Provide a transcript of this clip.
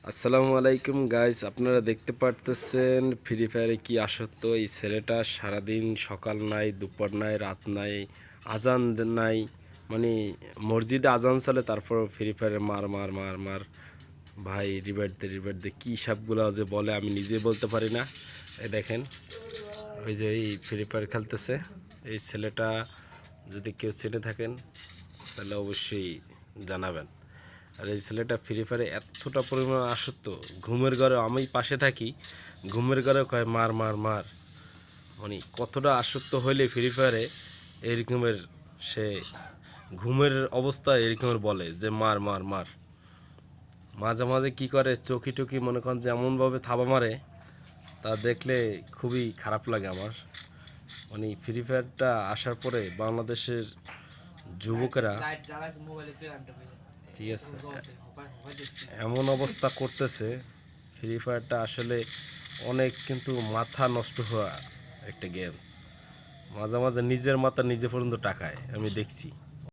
আসসালামু আলাইকুম গাইস, আপনারা দেখতে পারতেছেন ফ্রি ফায়ারে কি আসক্ত এই ছেলেটা। সারাদিন সকাল নাই, দুপুর নাই, রাত নাই, আজান নাই, মানে মসজিদে আজান চলে, তারপর ফ্রি ফায়ারে মার মার মার মার। ভাই রিভাইট দে কী সবগুলো যে বলে আমি নিজে বলতে পারি না। এই দেখেন, ওই যে এই ফ্রি ফায়ার খেলতেছে এই ছেলেটা। যদি কেউ চিনে থাকেন তাহলে অবশ্যই জানাবেন। আর এই ছেলেটা ফ্রি ফায়ারে এতটা পরিমাণ আসক্ত, ঘুমের ঘরে আমি পাশে থাকি, ঘুমের ঘরে কয় মার মার মার। মানে কতটা আসক্ত হইলে ফ্রি ফায়ারে এরকমের, সে ঘুমের অবস্থায় এরকমের বলে যে মার মার মার। মাঝে মাঝে কী করে, চকি টকি মনে করেন যে এমনভাবে থাবা মারে, তা দেখলে খুবই খারাপ লাগে আমার। মানে ফ্রি ফায়ারটা আসার পরে বাংলাদেশের যুবকেরা, ঠিক আছে, এমন অবস্থা করতেছে। ফ্রি ফায়ারটা আসলে অনেক কিন্তু মাথা নষ্ট হওয়া একটা গেমস। মাঝে মাঝে নিজের মাথা নিজে পর্যন্ত টাকায় আমি দেখছি।